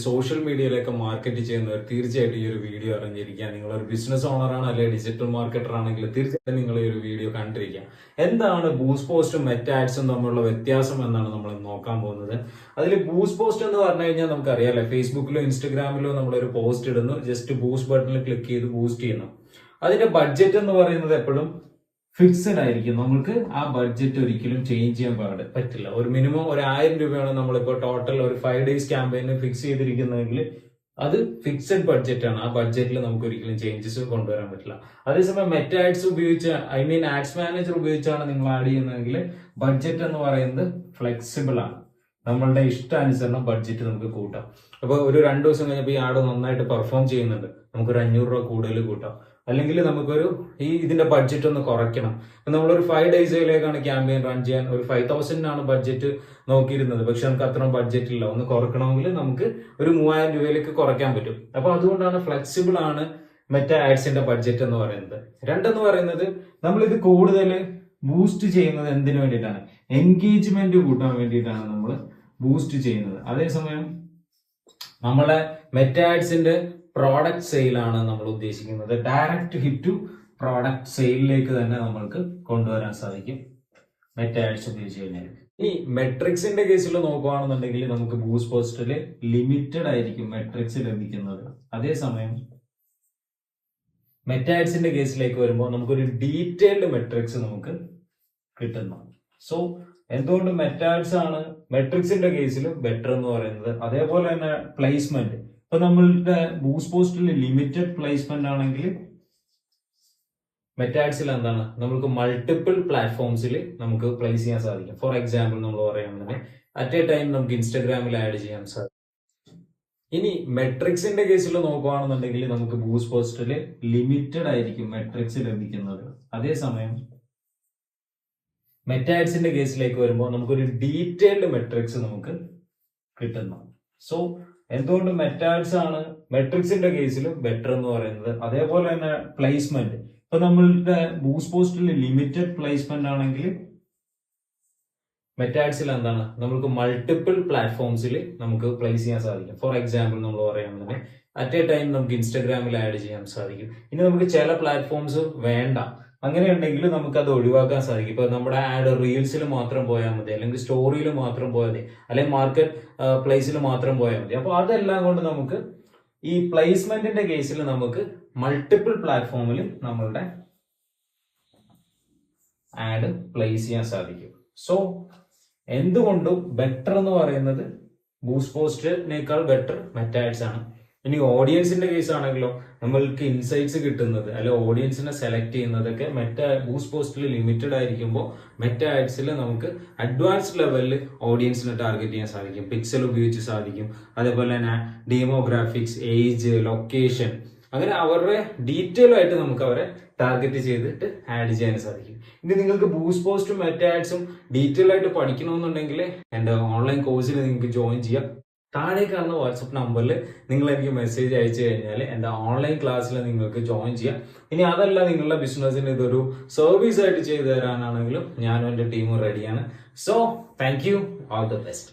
Social മീഡിയയിലൊക്കെ market ചെയ്യുന്നവർ തീർച്ചയായിട്ടും ഈ ഒരു വീഡിയോ അറിഞ്ഞിരിക്കുക. നിങ്ങളൊരു ബിസിനസ് ഓണറാണ് അല്ലെങ്കിൽ ഡിജിറ്റൽ മാർക്കറ്റർ ആണെങ്കിൽ തീർച്ചയായിട്ടും നിങ്ങൾ ഈ ഒരു വീഡിയോ കണ്ടിരിക്കുക. എന്താണ് ബൂസ്റ്റ് പോസ്റ്റും മെറ്റ ആഡ്സും തമ്മിലുള്ള വ്യത്യാസം എന്നാണ് നമ്മൾ നോക്കാൻ പോകുന്നത്. അതിൽ ബൂസ്റ്റ് പോസ്റ്റ് എന്ന് പറഞ്ഞു കഴിഞ്ഞാൽ നമുക്കറിയാലോ, ഫേസ്ബുക്കിലോ ഇൻസ്റ്റഗ്രാമിലോ നമ്മളൊരു പോസ്റ്റ് ഇടുന്നു, ജസ്റ്റ് ബൂസ്റ്റ് ബട്ടണിൽ ക്ലിക്ക് ചെയ്ത് ബൂസ്റ്റ് ചെയ്യുന്നു. അതിന്റെ ബഡ്ജറ്റ് എന്ന് പറയുന്നത് എപ്പോഴും ഫിക്സഡ് ആയിരിക്കും. നമുക്ക് ആ ബഡ്ജറ്റ് ഒരിക്കലും ചേഞ്ച് ചെയ്യാൻ പറ്റില്ല. ഒരു മിനിമം 1000 രൂപയാണ് നമ്മളിപ്പോൾ ടോട്ടൽ ഒരു 5 days ക്യാമ്പയിന് ഫിക്സ് ചെയ്തിരിക്കുന്നതെങ്കിൽ അത് ഫിക്സഡ് ബഡ്ജറ്റ് ആണ്. ആ ബഡ്ജറ്റിൽ നമുക്ക് ഒരിക്കലും ചേഞ്ചസ് കൊണ്ടുവരാൻ പറ്റില്ല. അതേസമയം മെറ്റ ആഡ്സ് ഉപയോഗിച്ച് ആഡ്സ് മാനേജർ ഉപയോഗിച്ചാണ് നിങ്ങൾ ആഡ് ചെയ്യുന്നതെങ്കിൽ ബഡ്ജറ്റ് എന്ന് പറയുന്നത് ഫ്ലെക്സിബിൾ ആണ്. നമ്മളുടെ ഇഷ്ടാനുസരണം ബഡ്ജറ്റ് നമുക്ക് കൂട്ടാം. അപ്പൊ ഒരു 2 ദിവസം കഴിഞ്ഞപ്പോൾ ഈ ആഡ് നന്നായിട്ട് പെർഫോം ചെയ്യുന്നുണ്ട്, നമുക്കൊരു 500 രൂപ കൂടുതൽ കൂട്ടാം. അല്ലെങ്കിൽ നമുക്കൊരു ഇതിന്റെ ബഡ്ജറ്റ് ഒന്ന് കുറയ്ക്കണം. നമ്മളൊരു 5 daysയിലേക്കാണ് ക്യാമ്പയിൻ റൺ ചെയ്യാൻ, ഒരു 5000 ബഡ്ജറ്റ് നോക്കിയിരുന്നത്, പക്ഷെ നമുക്ക് അത്ര ബഡ്ജറ്റ് ഇല്ല. ഒന്ന് കുറയ്ക്കണമെങ്കിൽ നമുക്ക് ഒരു 3000 രൂപയിലേക്ക് കുറയ്ക്കാൻ പറ്റും. അപ്പൊ അതുകൊണ്ടാണ് ഫ്ലെക്സിബിൾ ആണ് മെറ്റ ആഡ്സിന്റെ ബഡ്ജറ്റ് എന്ന് പറയുന്നത്. രണ്ടെന്ന് പറയുന്നത്, നമ്മളിത് കൂടുതൽ ബൂസ്റ്റ് ചെയ്യുന്നത് എന്തിനു വേണ്ടിയിട്ടാണ്? എൻഗേജ്മെന്റ് കൂട്ടാൻ വേണ്ടിയിട്ടാണ് നമ്മൾ ബൂസ്റ്റ് ചെയ്യുന്നത്. അതേസമയം നമ്മളെ മെറ്റ ആഡ്സിന്റെ പ്രോഡക്റ്റ് സെയിലാണ് നമ്മൾ ഉദ്ദേശിക്കുന്നത്. ഡയറക്റ്റ് ഹിറ്റ് ടു പ്രോഡക്റ്റ് സെയിലിലേക്ക് തന്നെ നമ്മൾക്ക് കൊണ്ടുവരാൻ സാധിക്കും മെറ്റ ആഡ്സ് ഉപയോഗിച്ച് കഴിഞ്ഞാൽ. ഈ മെട്രിക്സിന്റെ കേസിൽ നോക്കുകയാണെന്നുണ്ടെങ്കിൽ നമുക്ക് ബൂസ്റ്റ് പോസ്റ്റില് ലിമിറ്റഡ് ആയിരിക്കും മെട്രിക്സ് ലഭിക്കുന്നത്. അതേസമയം മെറ്റ ആഡ്സിന്റെ കേസിലേക്ക് വരുമ്പോൾ നമുക്കൊരു ഡീറ്റെയിൽഡ് മെട്രിക്സ് നമുക്ക് കിട്ടുന്നു. സോ എന്തുകൊണ്ട് മെറ്റ ആഡ്സ് ആണ് മെട്രിക്സിന്റെ കേസിൽ ബെറ്റർ എന്ന് പറയുന്നത്. അതേപോലെ തന്നെ പ്ലേസ്മെന്റ്, ഇപ്പൊ നമ്മളുടെ ബൂസ്റ്റ് പോസ്റ്റിൽ ലിമിറ്റഡ് പ്ലേസ്മെന്റ് ആണെങ്കിൽ മെറ്റ ആഡ്സിൽ എന്താണ്, നമുക്ക് മൾട്ടിപ്പിൾ പ്ലാറ്റ്ഫോംസിൽ നമുക്ക് പ്ലേസ് ചെയ്യാൻ സാധിക്കും. ഫോർ എക്സാമ്പിൾ നമ്മൾ പറയുകയാണെങ്കിൽ അറ്റ് എ ടൈം നമുക്ക് ഇൻസ്റ്റാഗ്രാമിൽ ആഡ് ചെയ്യാൻ സാധിക്കും. ഇനി മെട്രിക്സിന്റെ കേസിൽ നോക്കുകയാണെന്നുണ്ടെങ്കിൽ നമുക്ക് ബൂസ്റ്റ് പോസ്റ്റിൽ ലിമിറ്റഡ് ആയിരിക്കും മെട്രിക്സ് ലഭിക്കുന്നത്. അതേസമയം മെറ്റ ആഡ്സിന്റെ കേസിലേക്ക് വരുമ്പോൾ നമുക്കൊരു ഡീറ്റെയിൽഡ് മെട്രിക്സ് നമുക്ക് കിട്ടുന്നു. സോ എന്തുകൊണ്ട് മെറ്റ ആഡ്സ് ആണ് മെട്രിക്സിന്റെ കേസിൽ ബെറ്റർ എന്ന് പറയുന്നത്. അതേപോലെ തന്നെ പ്ലേസ്മെന്റ്, ഇപ്പൊ നമ്മളുടെ ബൂസ്റ്റ് പോസ്റ്റിൽ ലിമിറ്റഡ് പ്ലേസ്മെന്റ് ആണെങ്കിൽ മെറ്റ ആഡ്സിൽ എന്താണ്, നമുക്ക് മൾട്ടിപ്പിൾ പ്ലാറ്റ്ഫോംസിൽ നമുക്ക് പ്ലേസ് ചെയ്യാൻ സാധിക്കും. ഫോർ എക്സാമ്പിൾ നമ്മൾ പറയുകയാണെങ്കിൽ അറ്റ് എ ടൈം നമുക്ക് ഇൻസ്റ്റാഗ്രാമിൽ ആഡ് ചെയ്യാൻ സാധിക്കും. ഇനി നമുക്ക് ചില പ്ലാറ്റ്ഫോംസ് വേണ്ട, അങ്ങനെയുണ്ടെങ്കിൽ നമുക്ക് അത് ഒഴിവാക്കാൻ സാധിക്കും. ഇപ്പൊ നമ്മുടെ ആഡ് റീൽസിൽ മാത്രം പോയാൽ മതി, അല്ലെങ്കിൽ സ്റ്റോറിയിൽ മാത്രം പോയാൽ മതി, അല്ലെങ്കിൽ മാർക്കറ്റ് പ്ലേസിൽ മാത്രം പോയാൽ മതി. അപ്പൊ അതെല്ലാം കൊണ്ട് നമുക്ക് ഈ പ്ലേസ്മെന്റിന്റെ കേസിൽ നമുക്ക് മൾട്ടിപ്പിൾ പ്ലാറ്റ്ഫോമിൽ നമ്മളുടെ ആഡ് പ്ലേസ് ചെയ്യാൻ സാധിക്കും. സോ എന്തുകൊണ്ടും ബെറ്റർ എന്ന് പറയുന്നത് ബൂസ്റ്റ് പോസ്റ്റിനേക്കാൾ ബെറ്റർ മെറ്റ ആഡ്സ് ആണ്. ഇനി ഓഡിയൻസിന്റെ കേസ് ആണെങ്കിലോ, നമ്മൾക്ക് ഇൻസൈറ്റ്സ് കിട്ടുന്നത് അല്ലെ ഓഡിയൻസിനെ സെലക്ട് ചെയ്യുന്നതൊക്കെ ബൂസ്റ്റ് പോസ്റ്റിൽ ലിമിറ്റഡ് ആയിരിക്കുമ്പോൾ മെറ്റ ആഡ്സിൽ നമുക്ക് അഡ്വാൻസ്ഡ് ലെവലിൽ ഓഡിയൻസിനെ ടാർഗറ്റ് ചെയ്യാൻ സാധിക്കും. പിക്സൽ ഉപയോഗിച്ച് സാധിക്കും. അതേപോലെ തന്നെ ഡെമോഗ്രാഫിക്സ്, ഏജ്, ലൊക്കേഷൻ, അങ്ങനെ അവരുടെ ഡീറ്റെയിൽ ആയിട്ട് നമുക്ക് അവരെ ടാർഗറ്റ് ചെയ്തിട്ട് ആഡ് ചെയ്യാൻ സാധിക്കും. ഇനി നിങ്ങൾക്ക് ബൂസ്റ്റ് പോസ്റ്റും മെറ്റ ആഡ്സും ഡീറ്റെയിൽ ആയിട്ട് പഠിക്കണമെന്നുണ്ടെങ്കിൽ എൻ്റെ ഓൺലൈൻ കോഴ്സിൽ നിങ്ങൾക്ക് ജോയിൻ ചെയ്യാം. താഴെ കാണുന്ന വാട്സപ്പ് നമ്പറിൽ നിങ്ങൾ എനിക്ക് മെസ്സേജ് അയച്ചു കഴിഞ്ഞാൽ എൻ്റെ ഓൺലൈൻ ക്ലാസ്സിൽ നിങ്ങൾക്ക് ജോയിൻ ചെയ്യാം. ഇനി അതല്ല, നിങ്ങളുടെ ബിസിനസ്സിന് ഇതൊരു സർവീസ് ആയിട്ട് ചെയ്തു തരാനാണെങ്കിലും ഞാനും എൻ്റെ ടീമും റെഡിയാണ്. So thank you, all the best.